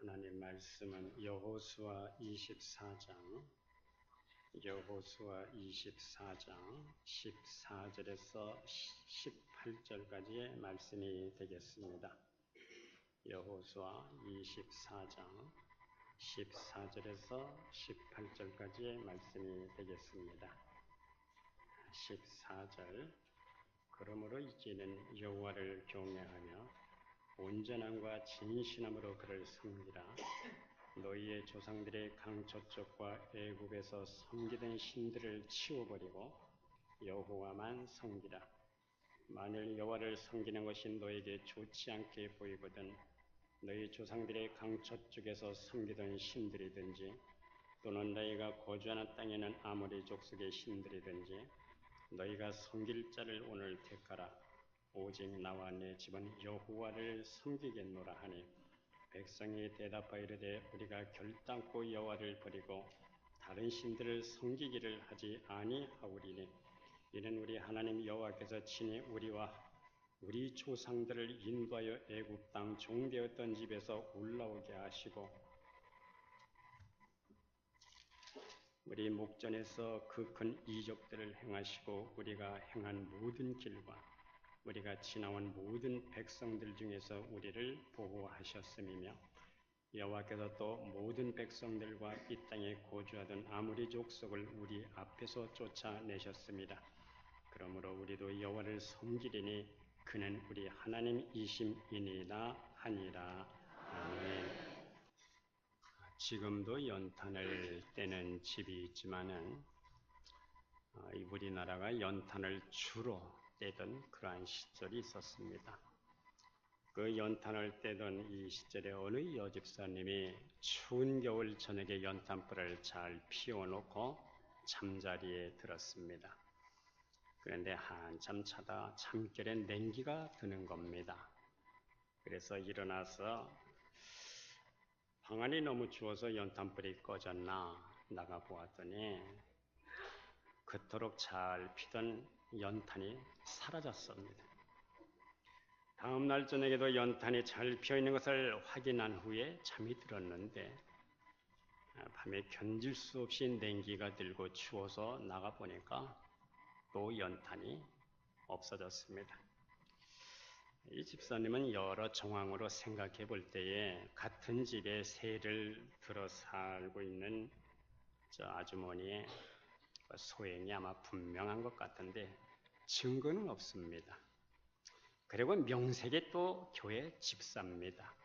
하나님 말씀은 여호수아 24장 14절에서 18절까지의 말씀이 되겠습니다. 여호수아 24장 14절에서 18절까지의 말씀이 되겠습니다. 14절 그러므로 이제는 여호와를 경외하며 온전함과 진실함으로 그를 섬기라. 너희의 조상들의 강저쪽과 애굽에서 섬기던 신들을 치워버리고 여호와만 섬기라. 만일 여호와를 섬기는 것이 너에게 좋지 않게 보이거든 너희 조상들의 강저쪽에서 섬기던 신들이든지 또는 너희가 거주하는 땅에는 아모리 족속의 신들이든지 너희가 섬길 자를 오늘 택하라. 오직 나와 내 집은 여호와를 섬기겠노라 하니 백성이 대답하여 이르되 우리가 결단코 여호와를 버리고 다른 신들을 섬기기를 하지 아니하오리니 이는 우리 하나님 여호와께서 친히 우리와 우리 조상들을 인도하여 애굽 땅 종되었던 집에서 올라오게 하시고 우리 목전에서 그 큰 이적들을 행하시고 우리가 행한 모든 길과 우리가 지나온 모든 백성들 중에서 우리를 보호하셨음이며 여호와께서 또 모든 백성들과 이 땅에 거주하던 아모리 족속을 우리 앞에서 쫓아내셨습니다. 그러므로 우리도 여호와를 섬기리니 그는 우리 하나님이심이니이다 하니라. 아멘. 지금도 연탄을 떼는 집이 있지만은 우리나라가 연탄을 주로 떼던 그러한 시절이 있었습니다. 그 연탄을 떼던 이 시절에 어느 여집사님이 추운 겨울 저녁에 연탄불을 잘 피워놓고 잠자리에 들었습니다. 그런데 한참 자다 잠결에 냉기가 드는 겁니다. 그래서 일어나서 방 안이 너무 추워서 연탄불이 꺼졌나 나가 보았더니 그토록 잘 피던 연탄이 사라졌습니다. 다음 날 저녁에도 연탄이 잘 피어있는 것을 확인한 후에 잠이 들었는데 밤에 견딜 수 없이 냉기가 들고 추워서 나가보니까 또 연탄이 없어졌습니다. 이 집사님은 여러 정황으로 생각해 볼 때에 같은 집에 세를 들어 살고 있는 저 아주머니의 소행이 아마 분명한 것 같은데 증거는 없습니다. 그리고 명색이 또 교회 집사입니다.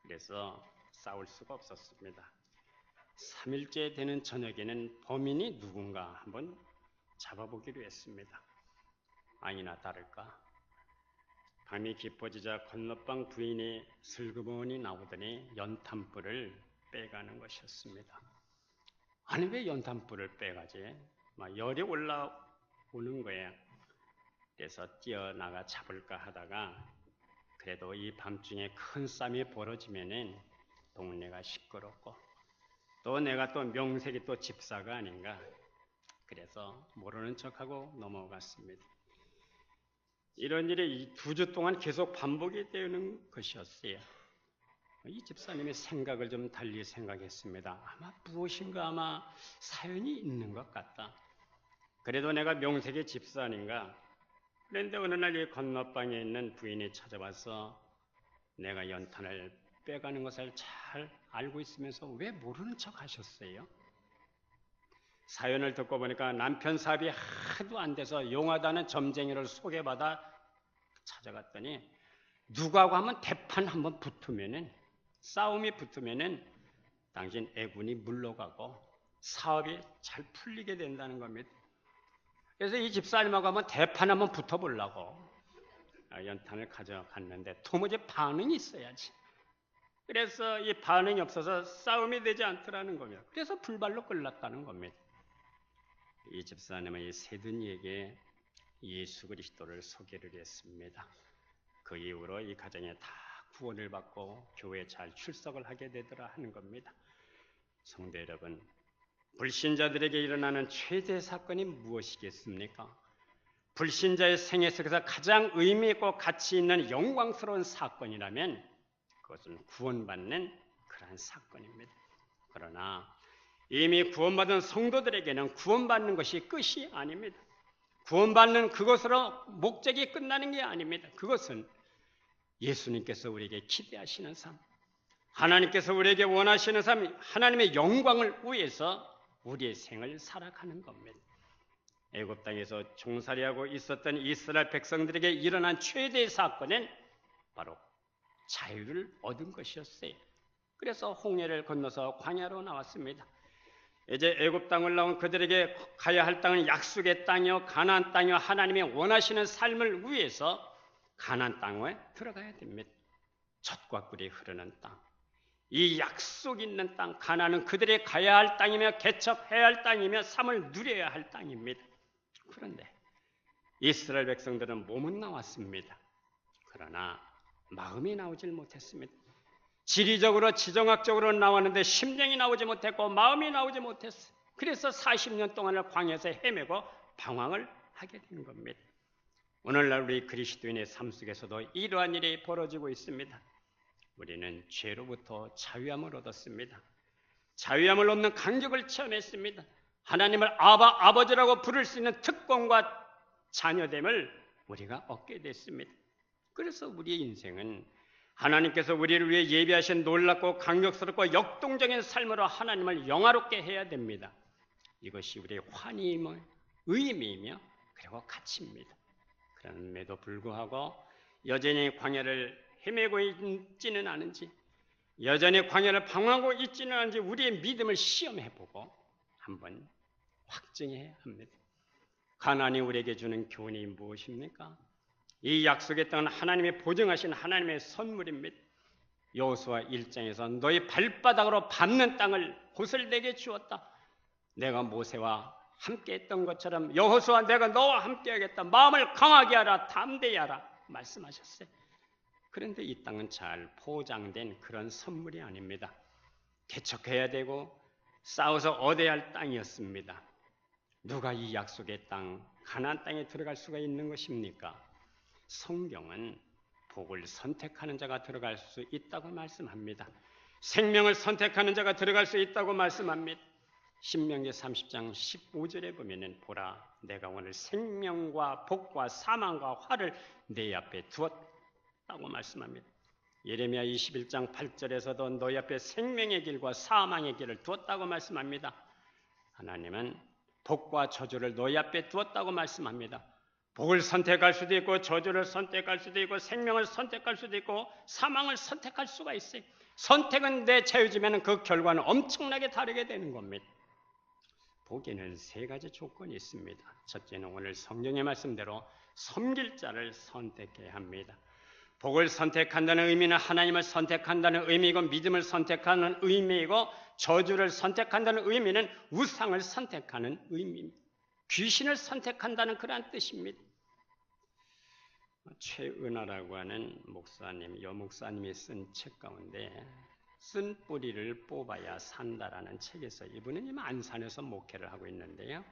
그래서 싸울 수가 없었습니다. 3일째 되는 저녁에는 범인이 누군가 한번 잡아보기로 했습니다. 아니나 다를까 밤이 깊어지자 건너방 부인이 슬그머니 나오더니 연탄불을 빼가는 것이었습니다. 아니 왜 연탄불을 빼가지? 막 열이 올라오는 거예요. 그래서 뛰어나가 잡을까 하다가 그래도 이 밤중에 큰 싸움이 벌어지면은 동네가 시끄럽고 또 내가 또 명색이 또 집사가 아닌가 그래서 모르는 척하고 넘어갔습니다. 이런 일이 2주 동안 계속 반복이 되는 것이었어요. 이 집사님의 생각을 좀 달리 생각했습니다. 아마 무엇인가 사연이 있는 것 같다. 그래도 내가 명색의 집사 아닌가. 그런데 어느 날 이 건너방에 있는 부인이 찾아와서 내가 연탄을 빼가는 것을 잘 알고 있으면서 왜 모르는 척 하셨어요? 사연을 듣고 보니까 남편 사업이 하도 안 돼서 용하다는 점쟁이를 소개받아 찾아갔더니 누구하고 하면 대판 한번 붙으면은 싸움이 붙으면은 당신 애군이 물러가고 사업이 잘 풀리게 된다는 겁니다. 그래서 이 집사님하고 한번 대판 한번 붙어보려고 연탄을 가져갔는데 도무지 반응이 있어야지. 그래서 이 반응이 없어서 싸움이 되지 않더라는 겁니다. 그래서 불발로 끌렸다는 겁니다. 이 집사님은 이 세든이에게 예수 그리스도를 소개를 했습니다. 그 이후로 이 가정에 다 구원을 받고 교회에 잘 출석을 하게 되더라 하는 겁니다. 성도 여러분, 불신자들에게 일어나는 최대 사건이 무엇이겠습니까? 불신자의 생애 속에서 가장 의미 있고 가치 있는 영광스러운 사건이라면 그것은 구원받는 그러한 사건입니다. 그러나 이미 구원받은 성도들에게는 구원받는 것이 끝이 아닙니다. 구원받는 그것으로 목적이 끝나는 게 아닙니다. 그것은 예수님께서 우리에게 기대하시는 삶, 하나님께서 우리에게 원하시는 삶, 하나님의 영광을 위해서 우리의 생을 살아가는 겁니다. 애굽 땅에서 종살이하고 있었던 이스라엘 백성들에게 일어난 최대의 사건은 바로 자유를 얻은 것이었어요. 그래서 홍해를 건너서 광야로 나왔습니다. 이제 애굽 땅을 나온 그들에게 가야 할 땅은 약속의 땅이요 가나안 땅이요 하나님의 원하시는 삶을 위해서 가나안 땅에 들어가야 됩니다. 젖과 꿀이 흐르는 땅, 이 약속 있는 땅 가나안은 그들이 가야 할 땅이며 개척해야 할 땅이며 삶을 누려야 할 땅입니다. 그런데 이스라엘 백성들은 몸은 나왔습니다. 그러나 마음이 나오질 못했습니다. 지리적으로 지정학적으로 나왔는데 심령이 나오지 못했고 마음이 나오지 못했어요. 그래서 40년 동안을 광야에서 헤매고 방황을 하게 된 겁니다. 오늘날 우리 그리스도인의 삶 속에서도 이러한 일이 벌어지고 있습니다. 우리는 죄로부터 자유함을 얻었습니다. 자유함을 얻는 감격을 체험했습니다. 하나님을 아버지라고 부를 수 있는 특권과 자녀됨을 우리가 얻게 됐습니다. 그래서 우리의 인생은 하나님께서 우리를 위해 예비하신 놀랍고 강력스럽고 역동적인 삶으로 하나님을 영화롭게 해야 됩니다. 이것이 우리의 환희이며 의미이며 그리고 가치입니다. 그럼에도 불구하고 여전히 광야를 헤매고 있지는 않은지, 여전히 광야를 방황하고 있지는 않은지 우리의 믿음을 시험해보고 한번 확증해야 합니다. 가나안이 우리에게 주는 교훈이 무엇입니까? 이 약속의 땅은 하나님이 보증하신 하나님의 선물입니다. 여호수아 1장에서 너희 발바닥으로 밟는 땅을 곳을 내게 주었다. 내가 모세와 함께 했던 것처럼 여호수아 내가 너와 함께 하겠다. 마음을 강하게 하라, 담대히 하라 말씀하셨어요. 그런데 이 땅은 잘 포장된 그런 선물이 아닙니다. 개척해야 되고 싸워서 얻어야 할 땅이었습니다. 누가 이 약속의 땅, 가나안 땅에 들어갈 수가 있는 것입니까? 성경은 복을 선택하는 자가 들어갈 수 있다고 말씀합니다. 생명을 선택하는 자가 들어갈 수 있다고 말씀합니다. 신명기 30장 15절에 보면은 보라 내가 오늘 생명과 복과 사망과 화를 내 앞에 두었다고 말씀합니다. 예레미야 21장 8절에서도 너희 앞에 생명의 길과 사망의 길을 두었다고 말씀합니다. 하나님은 복과 저주를 너희 앞에 두었다고 말씀합니다. 복을 선택할 수도 있고 저주를 선택할 수도 있고 생명을 선택할 수도 있고 사망을 선택할 수가 있어요. 선택은 내 자유지만 그 결과는 엄청나게 다르게 되는 겁니다. 복에는 세 가지 조건이 있습니다. 첫째는 오늘 성경의 말씀대로 섬길 자를 선택해야 합니다. 복을 선택한다는 의미는 하나님을 선택한다는 의미이고 믿음을 선택하는 의미이고 저주를 선택한다는 의미는 우상을 선택하는 의미입니다. 귀신을 선택한다는 그러한 뜻입니다. 최은하라고 하는 목사님, 여목사님이 쓴 책 가운데 쓴 뿌리를 뽑아야 산다라는 책에서 이분은 지금 안산에서 목회를 하고 있는데요.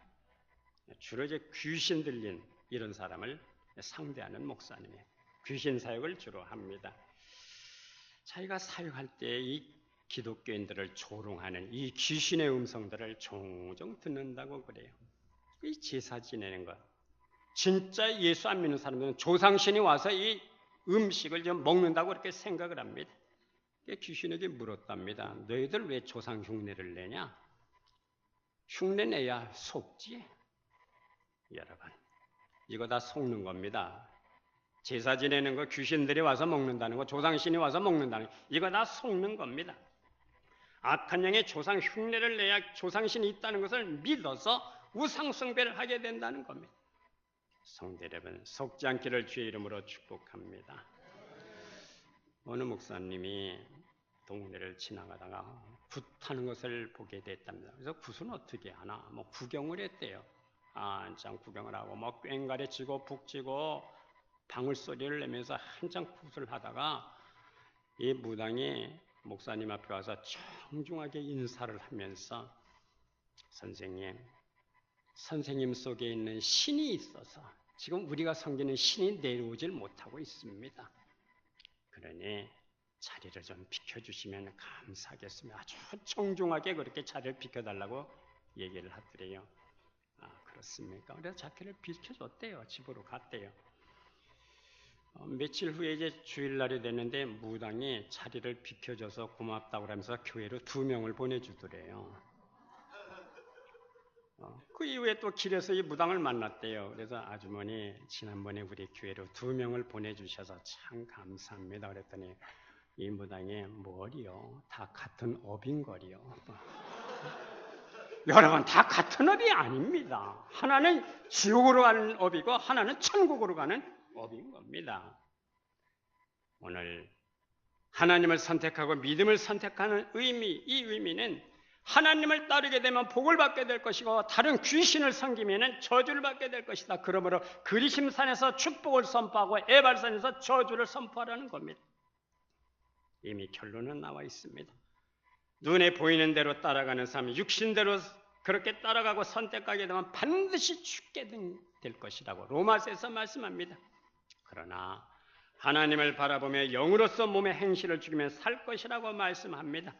주로 이제 귀신 들린 이런 사람을 상대하는 목사님이에요. 귀신 사역을 주로 합니다. 자기가 사역할 때 이 기독교인들을 조롱하는 이 귀신의 음성들을 종종 듣는다고 그래요. 이 제사 지내는 것. 진짜 예수 안 믿는 사람들은 조상신이 와서 이 음식을 좀 먹는다고 그렇게 생각을 합니다. 귀신에게 물었답니다. 너희들 왜 조상 흉내를 내냐? 흉내 내야 속지. 여러분, 이거 다 속는 겁니다. 제사 지내는 거 귀신들이 와서 먹는다는 거, 조상신이 와서 먹는다는 거, 이거 다 속는 겁니다. 악한 영의 조상 흉내를 내야 조상신이 있다는 것을 믿어서 우상숭배를 하게 된다는 겁니다. 성도 여러분, 속지 않기를 주의 이름으로 축복합니다. 어느 목사님이 동네를 지나가다가 굿하는 것을 보게 됐답니다. 그래서 굿은 어떻게 하나? 뭐 구경을 했대요. 한참 구경을 하고 뭐 꽹가리 치고 북 치고 방울 소리를 내면서 한참 굿을 하다가 이 무당이 목사님 앞에 와서 청중하게 인사를 하면서 선생님 속에 있는 신이 있어서 지금 우리가 섬기는 신이 내려오질 못하고 있습니다. 그러니 자리를 좀 비켜주시면 감사하겠습니다. 아주 청중하게 그렇게 자리를 비켜달라고 얘기를 하더래요. 아, 그렇습니까? 그래서 자리를 비켜줬대요. 집으로 갔대요. 며칠 후에 이제 주일날이 됐는데 무당이 자리를 비켜줘서 고맙다고 하면서 교회로 2명을 보내주더래요. 그 이후에 또 길에서 이 무당을 만났대요. 그래서 아주머니 지난번에 우리 교회로 2명을 보내주셔서 참 감사합니다. 그랬더니 이 무당이 뭐리요? 다 같은 업인거리요. 여러분 다 같은 업이 아닙니다. 하나는 지옥으로 가는 업이고 하나는 천국으로 가는 업인 겁니다. 오늘 하나님을 선택하고 믿음을 선택하는 의미, 이 의미는 하나님을 따르게 되면 복을 받게 될 것이고 다른 귀신을 섬기면 저주를 받게 될 것이다. 그러므로 그리심산에서 축복을 선포하고 에발산에서 저주를 선포하라는 겁니다. 이미 결론은 나와 있습니다. 눈에 보이는 대로 따라가는 삶, 육신대로 그렇게 따라가고 선택하게 되면 반드시 죽게 될 것이라고 로마서에서 말씀합니다. 그러나 하나님을 바라보며 영으로서 몸의 행실을 죽이며 살 것이라고 말씀합니다.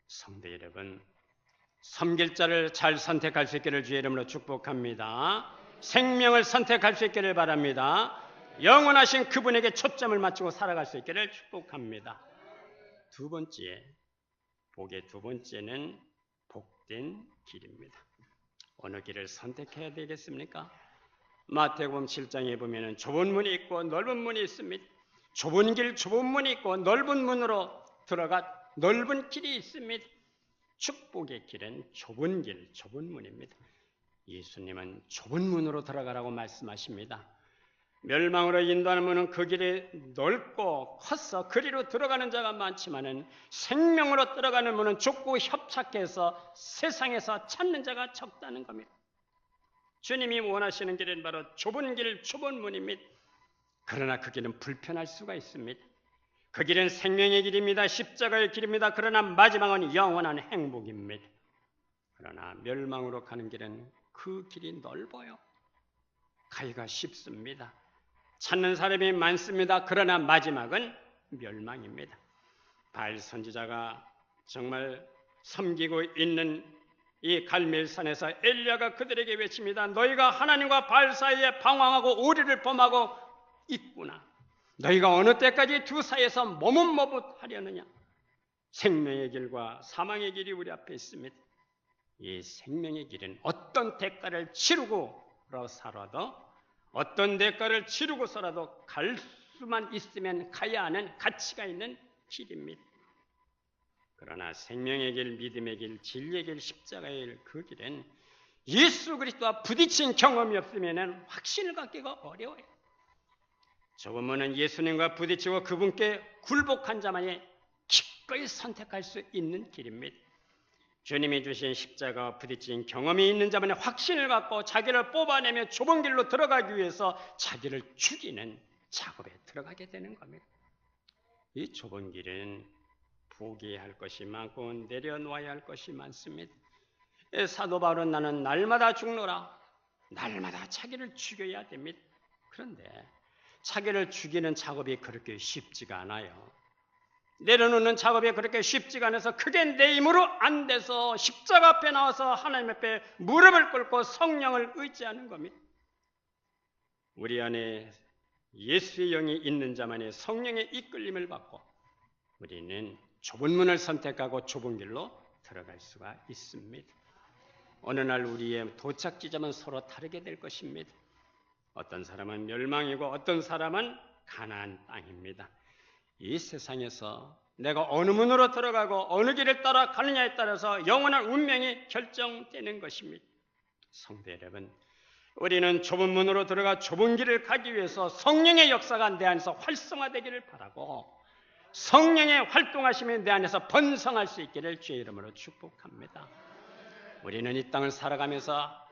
성도 여러분, 섬길 자를 잘 선택할 수 있기를 주의 이름으로 축복합니다. 생명을 선택할 수 있기를 바랍니다. 영원하신 그분에게 초점을 맞추고 살아갈 수 있기를 축복합니다. 두 번째, 복의 두 번째는 복된 길입니다. 어느 길을 선택해야 되겠습니까? 마태복음 7장에 보면 좁은 문이 있고 넓은 문이 있습니다. 좁은 길, 좁은 문이 있고 넓은 문으로 들어가 넓은 길이 있습니다. 축복의 길은 좁은 길, 좁은 문입니다. 예수님은 좁은 문으로 들어가라고 말씀하십니다. 멸망으로 인도하는 문은 그 길이 넓고 커서 그리로 들어가는 자가 많지만은 생명으로 들어가는 문은 좁고 협착해서 세상에서 찾는 자가 적다는 겁니다. 주님이 원하시는 길은 바로 좁은 길, 좁은 문입니다. 그러나 그 길은 불편할 수가 있습니다. 그 길은 생명의 길입니다. 십자가의 길입니다. 그러나 마지막은 영원한 행복입니다. 그러나 멸망으로 가는 길은 그 길이 넓어요. 가기가 쉽습니다. 찾는 사람이 많습니다. 그러나 마지막은 멸망입니다. 바알 선지자가 정말 섬기고 있는 이 갈멜산에서 엘리야가 그들에게 외칩니다. 너희가 하나님과 바알 사이에 방황하고 오리를 범하고 있구나. 너희가 어느 때까지 두 사이에서 머뭇머뭇하려느냐. 생명의 길과 사망의 길이 우리 앞에 있습니다. 이 생명의 길은 어떤 대가를 치르고 살아도 어떤 대가를 치르고서라도 갈 수만 있으면 가야 하는 가치가 있는 길입니다. 그러나 생명의 길, 믿음의 길, 진리의 길, 십자가의 길, 그 길은 예수 그리스도와 부딪힌 경험이 없으면 확신을 갖기가 어려워요. 좁은 문은 예수님과 부딪히고 그분께 굴복한 자만이 기꺼이 선택할 수 있는 길입니다. 주님이 주신 십자가와 부딪힌 경험이 있는 자만이 확신을 갖고 자기를 뽑아내며 좁은 길로 들어가기 위해서 자기를 죽이는 작업에 들어가게 되는 겁니다. 이 좁은 길은 포기해야 할 것이 많고 내려놓아야 할 것이 많습니다. 사도 바울은 나는 날마다 죽노라. 날마다 자기를 죽여야 됩니다. 그런데 자기를 죽이는 작업이 그렇게 쉽지가 않아요. 내려놓는 작업이 그렇게 쉽지가 않아서 그게 내 힘으로 안 돼서 십자가 앞에 나와서 하나님 앞에 무릎을 꿇고 성령을 의지하는 겁니다. 우리 안에 예수의 영이 있는 자만이 성령의 이끌림을 받고 우리는 좁은 문을 선택하고 좁은 길로 들어갈 수가 있습니다. 어느 날 우리의 도착 지점은 서로 다르게 될 것입니다. 어떤 사람은 멸망이고 어떤 사람은 가나안 땅입니다. 이 세상에서 내가 어느 문으로 들어가고 어느 길을 따라가느냐에 따라서 영원한 운명이 결정되는 것입니다. 성도 여러분, 우리는 좁은 문으로 들어가 좁은 길을 가기 위해서 성령의 역사가 내 안에서 활성화되기를 바라고 성령의 활동하심이 내 안에서 번성할 수 있기를 주의 이름으로 축복합니다. 우리는 이 땅을 살아가면서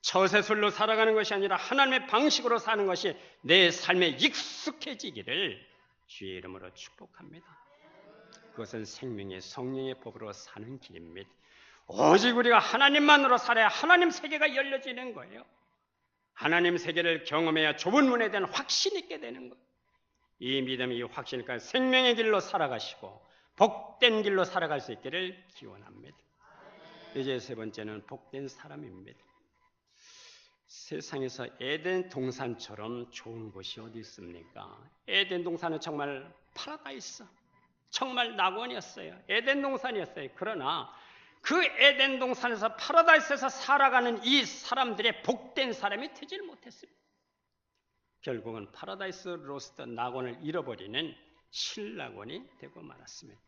처세술로 살아가는 것이 아니라 하나님의 방식으로 사는 것이 내 삶에 익숙해지기를 주의 이름으로 축복합니다. 그것은 생명의 성령의 법으로 사는 길입니다. 오직 우리가 하나님만으로 살아야 하나님 세계가 열려지는 거예요. 하나님 세계를 경험해야 좁은 문에 대한 확신이 있게 되는 거예요. 이 믿음, 이 확신과 생명의 길로 살아가시고 복된 길로 살아갈 수 있기를 기원합니다. 이제 세 번째는 복된 사람입니다. 세상에서 에덴 동산처럼 좋은 곳이 어디 있습니까? 에덴 동산은 정말 파라다이스, 정말 낙원이었어요. 에덴 동산이었어요. 그러나 그 에덴 동산에서 파라다이스에서 살아가는 이 사람들의 복된 사람이 되질 못했습니다. 결국은 파라다이스 로스트 낙원을 잃어버리는 실낙원이 되고 말았습니다.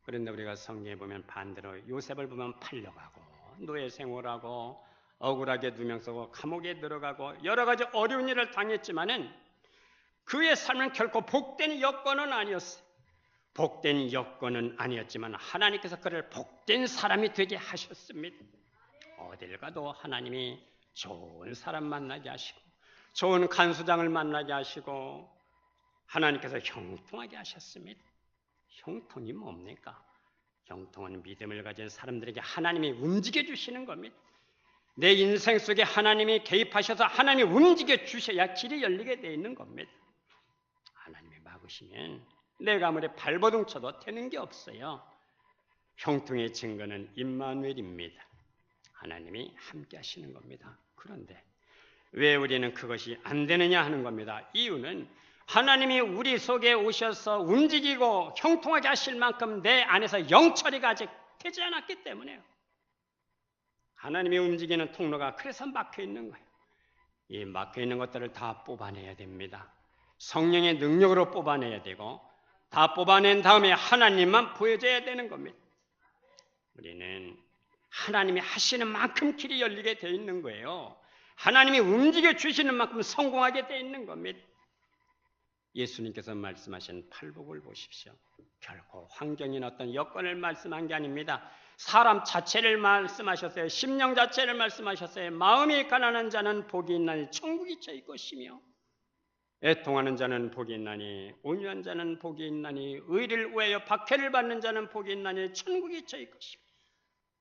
그런데 우리가 성경에 보면 반대로 요셉을 보면 팔려가고 노예 생활하고 억울하게 누명 쓰고 감옥에 들어가고 여러 가지 어려운 일을 당했지만은 그의 삶은 결코 복된 여건은 아니었어요. 복된 여건은 아니었지만 하나님께서 그를 복된 사람이 되게 하셨습니다. 어딜 가도 하나님이 좋은 사람 만나게 하시고 좋은 간수장을 만나게 하시고 하나님께서 형통하게 하셨습니다. 형통이 뭡니까? 형통은 믿음을 가진 사람들에게 하나님이 움직여 주시는 겁니다. 내 인생 속에 하나님이 개입하셔서 하나님이 움직여 주셔야 길이 열리게 되어 있는 겁니다. 하나님이 막으시면 내가 아무리 발버둥 쳐도 되는 게 없어요. 형통의 증거는 임마누엘입니다. 하나님이 함께 하시는 겁니다. 그런데 왜 우리는 그것이 안 되느냐 하는 겁니다. 이유는 하나님이 우리 속에 오셔서 움직이고 형통하게 하실 만큼 내 안에서 영처리가 아직 되지 않았기 때문에요. 하나님이 움직이는 통로가 그래서 막혀 있는 거예요. 이 막혀 있는 것들을 다 뽑아내야 됩니다. 성령의 능력으로 뽑아내야 되고 다 뽑아낸 다음에 하나님만 보여줘야 되는 겁니다. 우리는 하나님이 하시는 만큼 길이 열리게 되어 있는 거예요. 하나님이 움직여 주시는 만큼 성공하게 되어 있는 겁니다. 예수님께서 말씀하신 팔복을 보십시오. 결코 환경이나 어떤 여건을 말씀한 게 아닙니다. 사람 자체를 말씀하셨어요. 심령 자체를 말씀하셨어요. 마음이 가난한 자는 복이 있나니 천국이 저희 것이며 애통하는 자는 복이 있나니 온유한 자는 복이 있나니 의를 위하여 박해를 받는 자는 복이 있나니 천국이 저희 것이며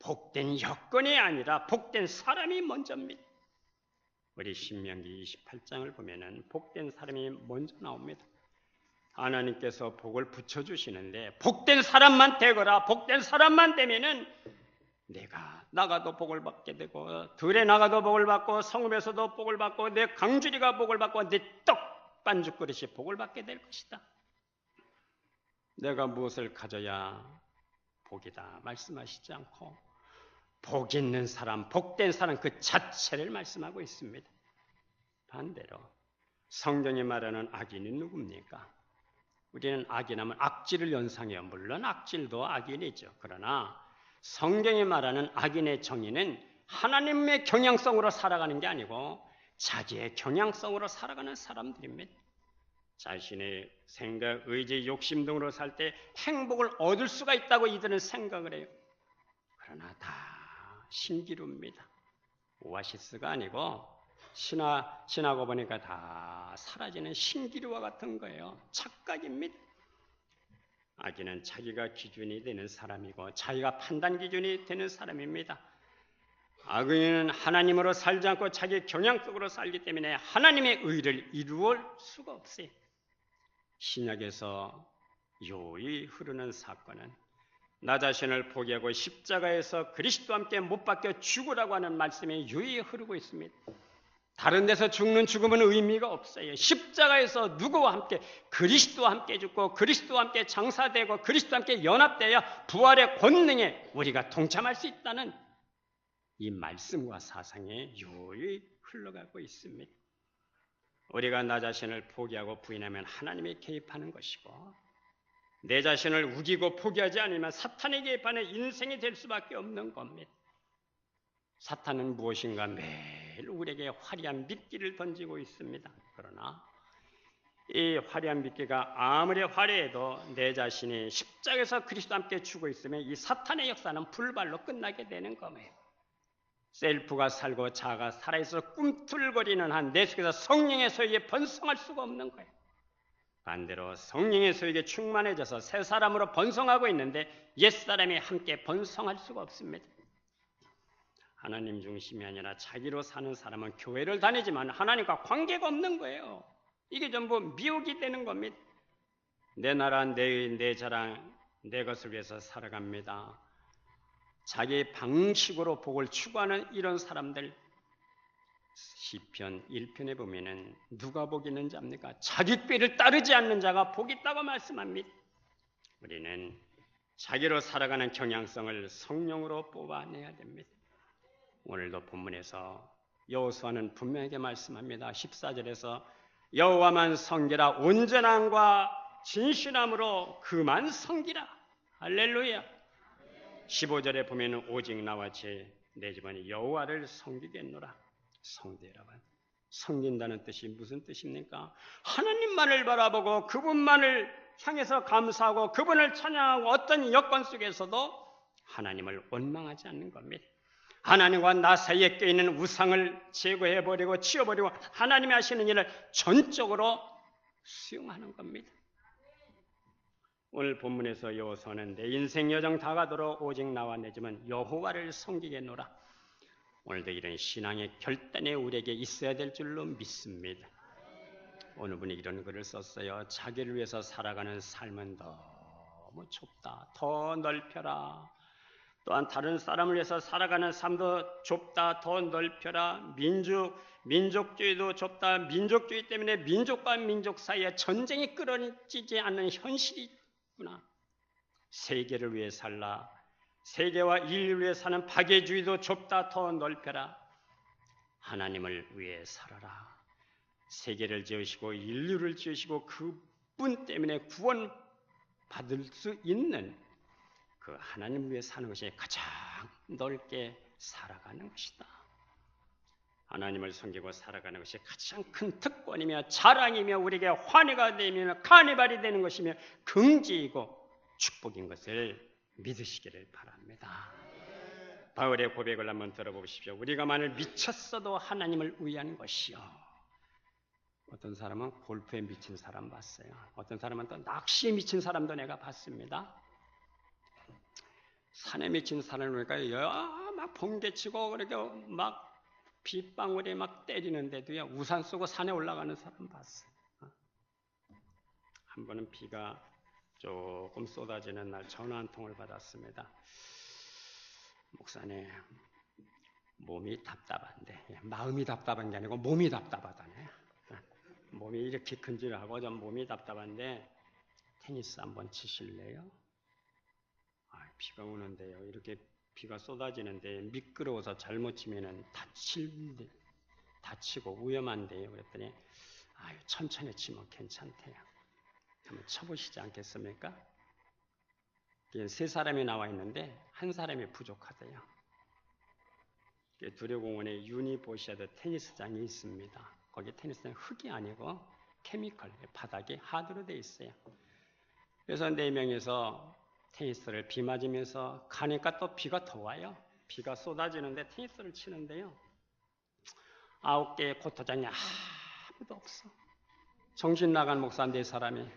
복된 여건이 아니라 복된 사람이 먼저입니다. 우리 신명기 28장을 보면은 복된 사람이 먼저 나옵니다. 하나님께서 복을 붙여주시는데 복된 사람만 되거라. 복된 사람만 되면은 내가 나가도 복을 받게 되고 들에 나가도 복을 받고 성읍에서도 복을 받고 내 강주리가 복을 받고 내 떡 반죽 그릇이 복을 받게 될 것이다. 내가 무엇을 가져야 복이다 말씀하시지 않고 복 있는 사람, 복된 사람 그 자체를 말씀하고 있습니다. 반대로 성경이 말하는 악인이 누굽니까? 우리는 악인하면 악질을 연상해요. 물론 악질도 악인이죠. 그러나 성경이 말하는 악인의 정의는 하나님의 경향성으로 살아가는 게 아니고 자기의 경향성으로 살아가는 사람들입니다. 자신의 생각, 의지, 욕심 등으로 살 때 행복을 얻을 수가 있다고 이들은 생각을 해요. 그러나 다 신기루입니다. 오아시스가 아니고 지나고 보니까 다 사라지는 신기루와 같은 거예요. 착각입니다. 악인은 자기가 기준이 되는 사람이고 자기가 판단 기준이 되는 사람입니다. 악인은 하나님으로 살지 않고 자기 경향 속으로 살기 때문에 하나님의 의를 이루어 수가 없어요. 신약에서 요히 흐르는 사건은 나 자신을 포기하고 십자가에서 그리스도와 함께 못 박혀 죽으라고 하는 말씀이 유의히 흐르고 있습니다. 다른 데서 죽는 죽음은 의미가 없어요. 십자가에서 누구와 함께 그리스도와 함께 죽고 그리스도와 함께 장사되고 그리스도와 함께 연합되어야 부활의 권능에 우리가 동참할 수 있다는 이 말씀과 사상에 유의히 흘러가고 있습니다. 우리가 나 자신을 포기하고 부인하면 하나님이 개입하는 것이고 내 자신을 우기고 포기하지 않으면 사탄의 개입하는 인생이 될 수밖에 없는 겁니다. 사탄은 무엇인가 매일 우리에게 화려한 미끼를 던지고 있습니다. 그러나 이 화려한 미끼가 아무리 화려해도 내 자신이 십자가에서 그리스도와 함께 죽어 있으면 이 사탄의 역사는 불발로 끝나게 되는 거예요. 셀프가 살고 자아가 살아있어 꿈틀거리는 한 내 속에서 성령의 소유에 번성할 수가 없는 거예요. 반대로 성령의 소유에 충만해져서 새 사람으로 번성하고 있는데 옛사람이 함께 번성할 수가 없습니다. 하나님 중심이 아니라 자기로 사는 사람은 교회를 다니지만 하나님과 관계가 없는 거예요. 이게 전부 미혹이 되는 겁니다. 내 나라, 내 자랑, 내 것을 위해서 살아갑니다. 자기 방식으로 복을 추구하는 이런 사람들, 시편 1편에 보면은 누가 복이 있는지 압니까? 자기 꾀를 따르지 않는 자가 복이 있다고 말씀합니다. 우리는 자기로 살아가는 경향성을 성령으로 뽑아내야 됩니다. 오늘도 본문에서 여호수아는 분명하게 말씀합니다. 14절에서 여호와만 섬기라, 온전함과 진실함으로 그만 섬기라. 할렐루야. 15절에 보면 오직 나와 내 집안이 여호와를 섬기겠노라. 성도 여러분, 섬긴다는 뜻이 무슨 뜻입니까? 하나님만을 바라보고 그분만을 향해서 감사하고 그분을 찬양하고 어떤 여건 속에서도 하나님을 원망하지 않는 겁니다. 하나님과 나 사이에 껴있는 우상을 제거해버리고 치워버리고 하나님이 하시는 일을 전적으로 수용하는 겁니다. 오늘 본문에서 여호수아는 내 인생 여정 다 가도록 오직 나와 내 집은 여호와를 섬기겠노라. 오늘도 이런 신앙의 결단이 우리에게 있어야 될 줄로 믿습니다. 어느 분이 이런 글을 썼어요. 자기를 위해서 살아가는 삶은 너무 좁다. 더 넓혀라. 또한 다른 사람을 위해서 살아가는 삶도 좁다. 더 넓혀라. 민족주의도 좁다. 민족주의 때문에 민족과 민족 사이에 전쟁이 끊어지지 않는 현실이 있구나. 세계를 위해 살라. 세계와 인류를 위해 사는 박애주의도 좁다. 더 넓혀라. 하나님을 위해 살아라. 세계를 지으시고 인류를 지으시고 그분 때문에 구원받을 수 있는 그 하나님을 위해 사는 것이 가장 넓게 살아가는 것이다. 하나님을 섬기고 살아가는 것이 가장 큰 특권이며 자랑이며 우리에게 환희가 되며 카니발이 되는 것이며 긍지이고 축복인 것을 믿으시기를 바랍니다. 바울의 고백을 한번 들어보십시오. 우리가 만일 미쳤어도 하나님을 위한 것이요. 어떤 사람은 골프에 미친 사람 봤어요. 어떤 사람은 또 낚시에 미친 사람도 내가 봤습니다. 산에 미친 사람을 보니까 막 번개치고 그렇게 막 빗방울이 막 때리는데도요, 우산 쓰고 산에 올라가는 사람 봤어요. 한 번은 비가 조금 쏟아지는 날 전화 한 통을 받았습니다. 목사님, 몸이 답답한데, 마음이 답답한 게 아니고 몸이 답답하다네. 몸이 이렇게 근질하고 좀 몸이 답답한데 테니스 한번 치실래요? 비가 오는데요. 이렇게 비가 쏟아지는데 미끄러워서 잘못 치면은 다치고 위험한데요. 그랬더니 천천히 치면 괜찮대요. 한번 쳐보시지 않겠습니까? 세 사람이 나와 있는데 한 사람이 부족하대요. 두려공원에 유니버시아드 테니스장이 있습니다. 거기 테니스장 흙이 아니고 케미컬, 바닥이 하드로 돼 있어요. 그래서 4명이서 테니스를 비 맞으면서 가니까 또 비가 더 와요. 비가 쏟아지는데 테니스를 치는데요. 9개의 코트장이 아무도 없어. 정신 나간 목사 4사람이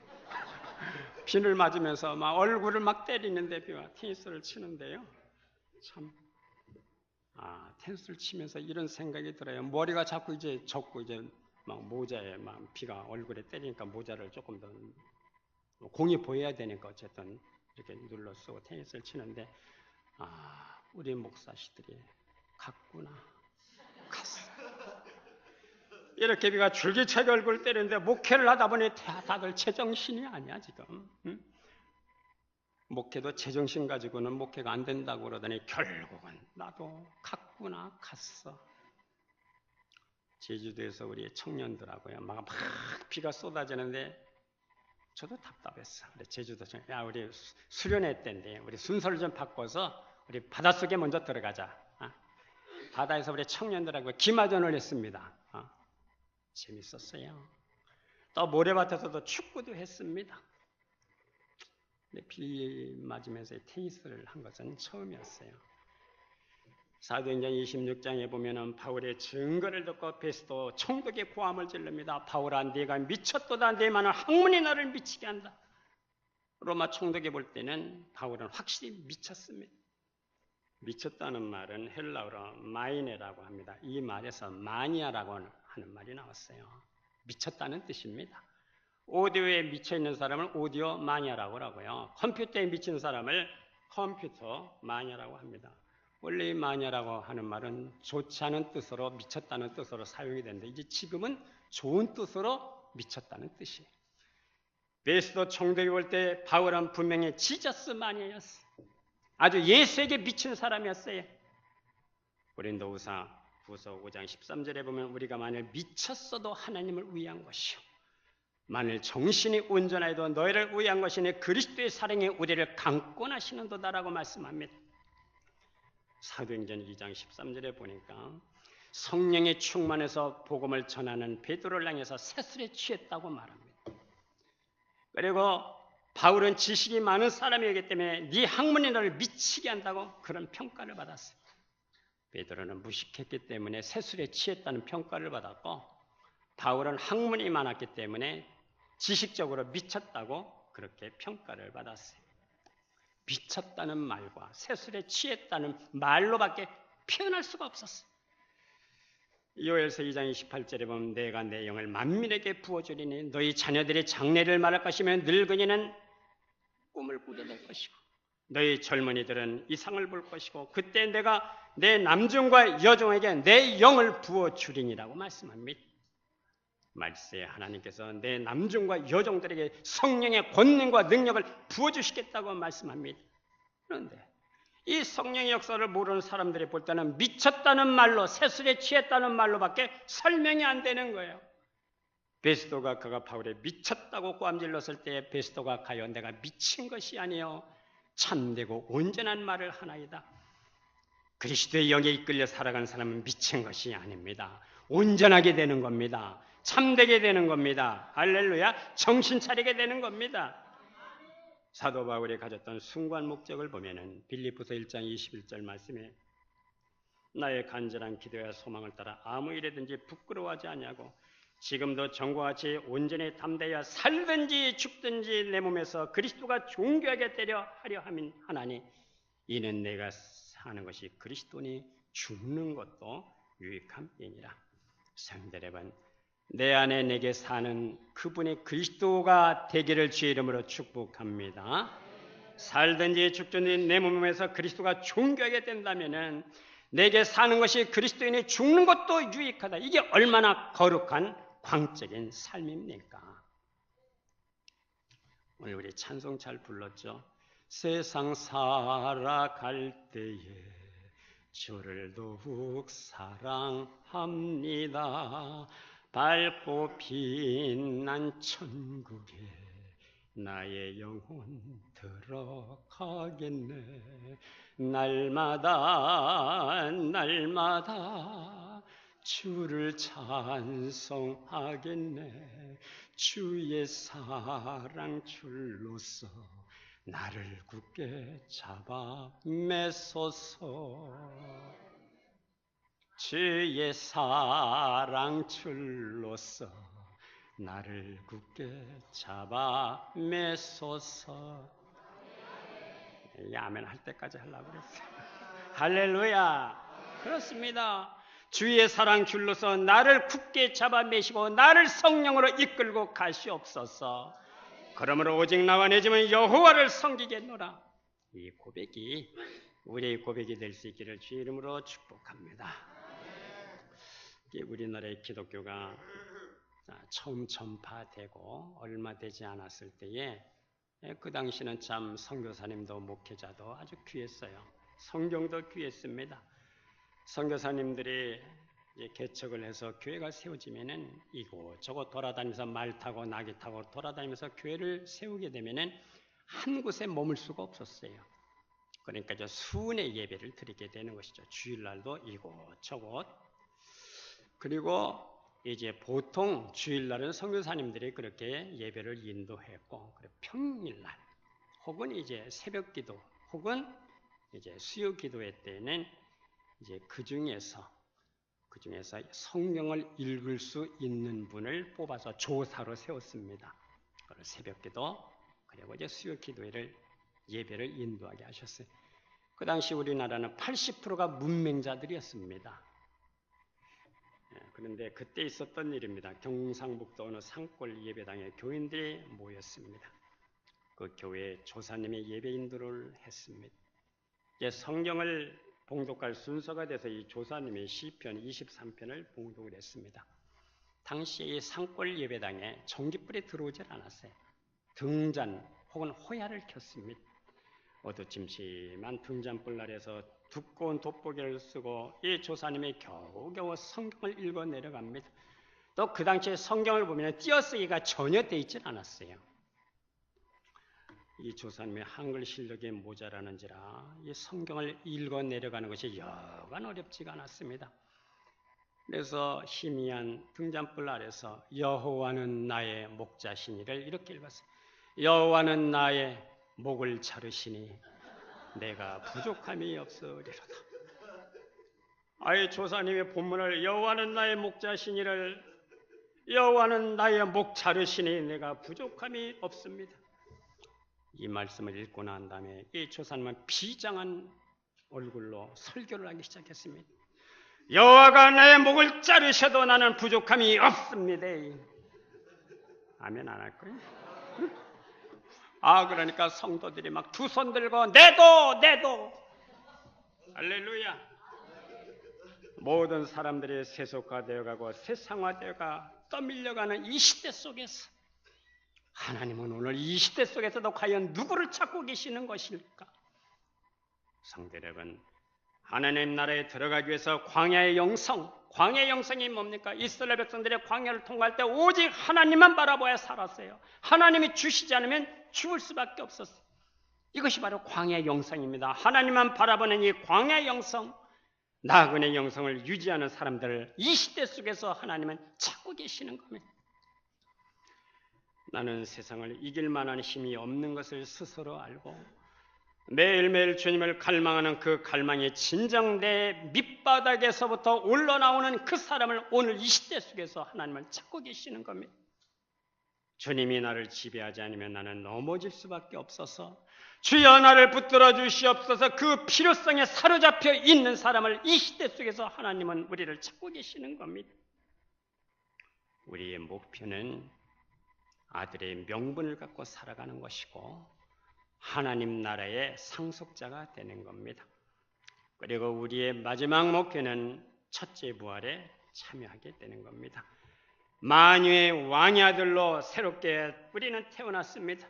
비를 맞으면서 막 얼굴을 막 때리는데 비가 테니스를 치는데요. 참, 테니스를 치면서 이런 생각이 들어요. 머리가 자꾸 이제 젖고 이제 막 모자에 막 비가 얼굴에 때리니까 모자를 조금 더 공이 보여야 되니까 어쨌든 이렇게 눌러 쓰고 테니스를 치는데 우리 목사씨들이 갔구나. 갔어. 이렇게 비가 줄기차게 얼굴 때리는데 목회를 하다 보니 다들 제정신이 아니야 지금. 응? 목회도 제정신 가지고는 목회가 안 된다고 그러더니 결국은 나도 갔구나. 갔어. 제주도에서 우리 청년들하고요 막 비가 쏟아지는데 저도 답답했어. 제주도 우리 수련회 때인데 우리 순서를 좀 바꿔서 우리 바닷속에 먼저 들어가자. 바다에서 우리 청년들하고 기마전을 했습니다. 재밌었어요. 또 모래밭에서도 축구도 했습니다. 비 맞으면서 테니스를 한 것은 처음이었어요. 사도행전 26장에 보면은 바울의 증거를 듣고 베스도 총독의 고함을 질릅니다. 바울아, 네가 미쳤도다. 네 말은 학문이 너를 미치게 한다. 로마 총독이 볼 때는 바울은 확실히 미쳤습니다. 미쳤다는 말은 헬라어로 마이네라고 합니다. 이 말에서 마니아라고 하는 말이 나왔어요. 미쳤다는 뜻입니다. 오디오에 미쳐있는 사람을 오디오 마니아라고 하고요. 컴퓨터에 미친 사람을 컴퓨터 마니아라고 합니다. 원래 이 마니아라고 하는 말은 좋지 않은 뜻으로 미쳤다는 뜻으로 사용이 되는데 이제 지금은 좋은 뜻으로 미쳤다는 뜻이에요. 베스도 총독이 볼 때 바울은 분명히 지저스 마니아였어요. 아주 예수에게 미친 사람이었어요. 고린도후서 5장 13절에 보면 우리가 만일 미쳤어도 하나님을 위한 것이요 만일 정신이 온전하여도 너희를 위한 것이니 그리스도의 사랑이 우리를 강권하시는도다라고 말씀합니다. 사도행전 2장 13절에 보니까 성령의 충만해서 복음을 전하는 베드로를 향해서 새술에 취했다고 말합니다. 그리고 바울은 지식이 많은 사람이기 때문에 네 학문이 너를 미치게 한다고 그런 평가를 받았어요. 베드로는 무식했기 때문에 새술에 취했다는 평가를 받았고 바울은 학문이 많았기 때문에 지식적으로 미쳤다고 그렇게 평가를 받았어요. 미쳤다는 말과 새술에 취했다는 말로밖에 표현할 수가 없었어요. 요엘서 2장 28절에 보면 내가 내 영을 만민에게 부어주리니 너희 자녀들이 장래를 말할 것이며 늙은이는 꿈을 꾸게 될 것이고 너희 젊은이들은 이상을 볼 것이고 그때 내가 내 남종과 여종에게 내 영을 부어주리니라고 말씀합니다. 말세에 하나님께서 내 남종과 여종들에게 성령의 권능과 능력을 부어주시겠다고 말씀합니다. 그런데 이 성령의 역사를 모르는 사람들이 볼 때는 미쳤다는 말로 새술에 취했다는 말로밖에 설명이 안 되는 거예요. 베스도가 그가 바울에 미쳤다고 꼬함질렀을 때 베스도가 가요 내가 미친 것이 아니요 참되고 온전한 말을 하나이다. 그리스도의 영에 이끌려 살아가는 사람은 미친 것이 아닙니다. 온전하게 되는 겁니다. 참되게 되는 겁니다. 할렐루야. 정신 차리게 되는 겁니다. 사도 바울이 가졌던 숭고한 목적을 보면은 빌립보서 1장 21절 말씀에 나의 간절한 기도와 소망을 따라 아무 일에든지 부끄러워하지 아니하고 지금도 전과 같이 온전히 담대하여 살든지 죽든지 내 몸에서 그리스도가 존귀하게 되려 하려 함인 하나니 이는 내가 사는 것이 그리스도니 죽는 것도 유익함이니라. 상대랩은 내 안에 내게 사는 그분이 그리스도가 되기를 주의 이름으로 축복합니다. 살든지 죽든지 내 몸에서 그리스도가 존귀하게 된다면 내게 사는 것이 그리스도인이 죽는 것도 유익하다. 이게 얼마나 거룩한 광적인 삶입니까? 오늘 우리 찬송 잘 불렀죠. 세상 살아갈 때에 주를 더욱 사랑합니다. 밝고 빛난 천국에 나의 영혼 들어가겠네. 날마다 주를 찬송하겠네. 주의 사랑 줄로서 나를 굳게 잡아 매소서. 주의 사랑 줄로서 나를 굳게 잡아 매소서. 아멘 할 때까지 하려고 그랬어요. 할렐루야. 그렇습니다. 주의 사랑 줄로서 나를 굳게 잡아 매시고 나를 성령으로 이끌고 가시옵소서. 그러므로 오직 나와 내 집은 여호와를 섬기겠노라. 이 고백이 우리의 고백이 될 수 있기를 주의 이름으로 축복합니다. 우리나라의 기독교가 처음 전파되고 얼마 되지 않았을 때에 그 당시는 참 선교사님도 목회자도 아주 귀했어요. 성경도 귀했습니다. 선교사님들이 개척을 해서 교회가 세워지면은 이곳저곳 돌아다니면서 말 타고 나귀 타고 돌아다니면서 교회를 세우게 되면은 한 곳에 머물 수가 없었어요. 그러니까 수은의 예배를 드리게 되는 것이죠. 주일날도 이곳저곳. 그리고 이제 보통 주일날은 선교사님들이 그렇게 예배를 인도했고, 평일날 혹은 이제 새벽기도 혹은 이제 수요기도회 때는 이제 그 중에서 성경을 읽을 수 있는 분을 뽑아서 조사로 세웠습니다. 새벽기도 그리고 이제 수요기도회를 예배를 인도하게 하셨어요. 그 당시 우리나라는 80%가 문맹자들이었습니다. 그런데 그때 있었던 일입니다. 경상북도 어느 산골 예배당에 교인들이 모였습니다. 그 교회에 조사님이 예배 인도를 했습니다. 이제 성경을 봉독할 순서가 돼서 이 조사님이 시편 23편을 봉독을 했습니다. 당시에 이 산골 예배당에 전기불이 들어오질 않았어요. 등잔 혹은 호야를 켰습니다. 어두침침한 등잔불 아래서 두꺼운 돋보기를 쓰고 이 조사님이 겨우겨우 성경을 읽어 내려갑니다. 또 그 당시에 성경을 보면 띄어쓰기가 전혀 돼 있질 않았어요. 이 조사님의 한글 실력이 모자라는지라 이 성경을 읽어 내려가는 것이 여간 어렵지가 않았습니다. 그래서 희미한 등잔불 아래서 여호와는 나의 목자시니를 이렇게 읽었어요. 여호와는 나의 목을 자르시니 내가 부족함이 없으리로다. 아이 조사님의 본문을 여호와는 나의 목자시니를 여호와는 나의 목 자르시니 내가 부족함이 없습니다. 이 말씀을 읽고 난 다음에 이 조사님은 비장한 얼굴로 설교를 하기 시작했습니다. 여호와가 나의 목을 자르셔도 나는 부족함이 없습니다. 아멘 안 할 거예요? 그러니까 성도들이 막 두 손 들고 내도 할렐루야. 모든 사람들이 세속화되어가고 세상화되어가 떠밀려가는 이 시대 속에서 하나님은 오늘 이 시대 속에서도 과연 누구를 찾고 계시는 것일까? 성도 여러분, 하나님 나라에 들어가기 위해서 광야의 영성이 뭡니까? 이스라엘 백성들이 광야를 통과할 때 오직 하나님만 바라보아 살았어요. 하나님이 주시지 않으면 죽을 수밖에 없었어요. 이것이 바로 광야의 영성입니다. 하나님만 바라보는 이 광야의 영성, 나그네 영성을 유지하는 사람들을 이 시대 속에서 하나님은 찾고 계시는 겁니다. 나는 세상을 이길 만한 힘이 없는 것을 스스로 알고 매일매일 주님을 갈망하는 그 갈망이 진정 내 밑바닥에서부터 올라나오는 그 사람을 오늘 이 시대 속에서 하나님은 찾고 계시는 겁니다. 주님이 나를 지배하지 않으면 나는 넘어질 수밖에 없어서 주여 나를 붙들어 주시옵소서. 그 필요성에 사로잡혀 있는 사람을 이 시대 속에서 하나님은 우리를 찾고 계시는 겁니다. 우리의 목표는 아들의 명분을 갖고 살아가는 것이고 하나님 나라의 상속자가 되는 겁니다. 그리고 우리의 마지막 목표는 첫째 부활에 참여하게 되는 겁니다. 만유의 왕의 아들로 새롭게 우리는 태어났습니다.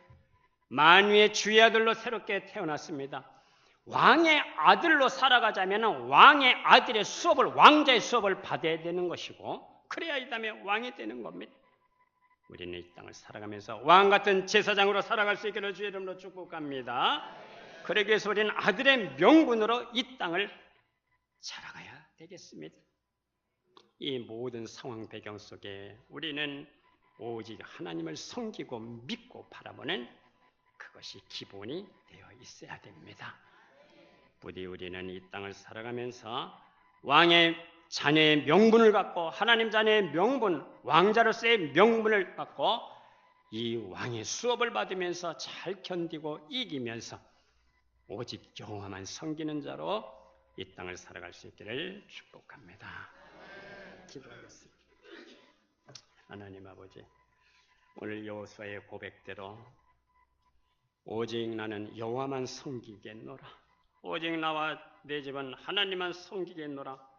만유의 주의 아들로 새롭게 태어났습니다. 왕의 아들로 살아가자면 왕의 아들의 수업을, 왕자의 수업을 받아야 되는 것이고 그래야 이 다음에 왕이 되는 겁니다. 우리는 이 땅을 살아가면서 왕같은 제사장으로 살아갈 수 있기를 주의 이름으로 축복합니다. 그러기 위해서 우리는 아들의 명분으로 이 땅을 살아가야 되겠습니다. 이 모든 상황 배경 속에 우리는 오직 하나님을 섬기고 믿고 바라보는 그것이 기본이 되어 있어야 됩니다. 부디 우리는 이 땅을 살아가면서 왕의 자녀의 명분을 갖고 하나님 자녀의 명분, 왕자로서의 명분을 갖고 이 왕의 수업을 받으면서 잘 견디고 이기면서 오직 여호와만 섬기는 자로 이 땅을 살아갈 수 있기를 축복합니다. 기도하겠습니다. 하나님 아버지, 오늘 여호수아의 고백대로 오직 나는 여호와만 섬기겠노라, 오직 나와 내 집은 하나님만 섬기겠노라,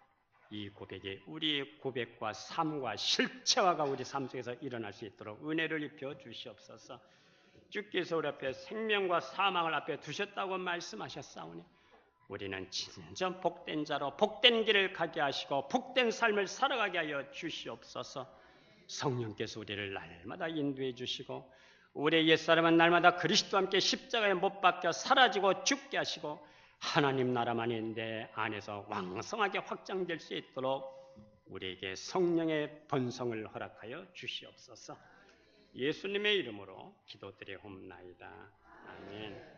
이 고백이 우리의 고백과 삶과 실체화가 우리 삶 속에서 일어날 수 있도록 은혜를 입혀 주시옵소서. 주께서 우리 앞에 생명과 사망을 앞에 두셨다고 말씀하셨사오니 우리는 진정 복된 자로 복된 길을 가게 하시고 복된 삶을 살아가게 하여 주시옵소서. 성령께서 우리를 날마다 인도해 주시고 우리의 옛사람은 날마다 그리스도와 함께 십자가에 못 박혀 사라지고 죽게 하시고 하나님 나라만이 내 안에서 왕성하게 확장될 수 있도록 우리에게 성령의 번성을 허락하여 주시옵소서. 예수님의 이름으로 기도드리옵나이다. 아멘.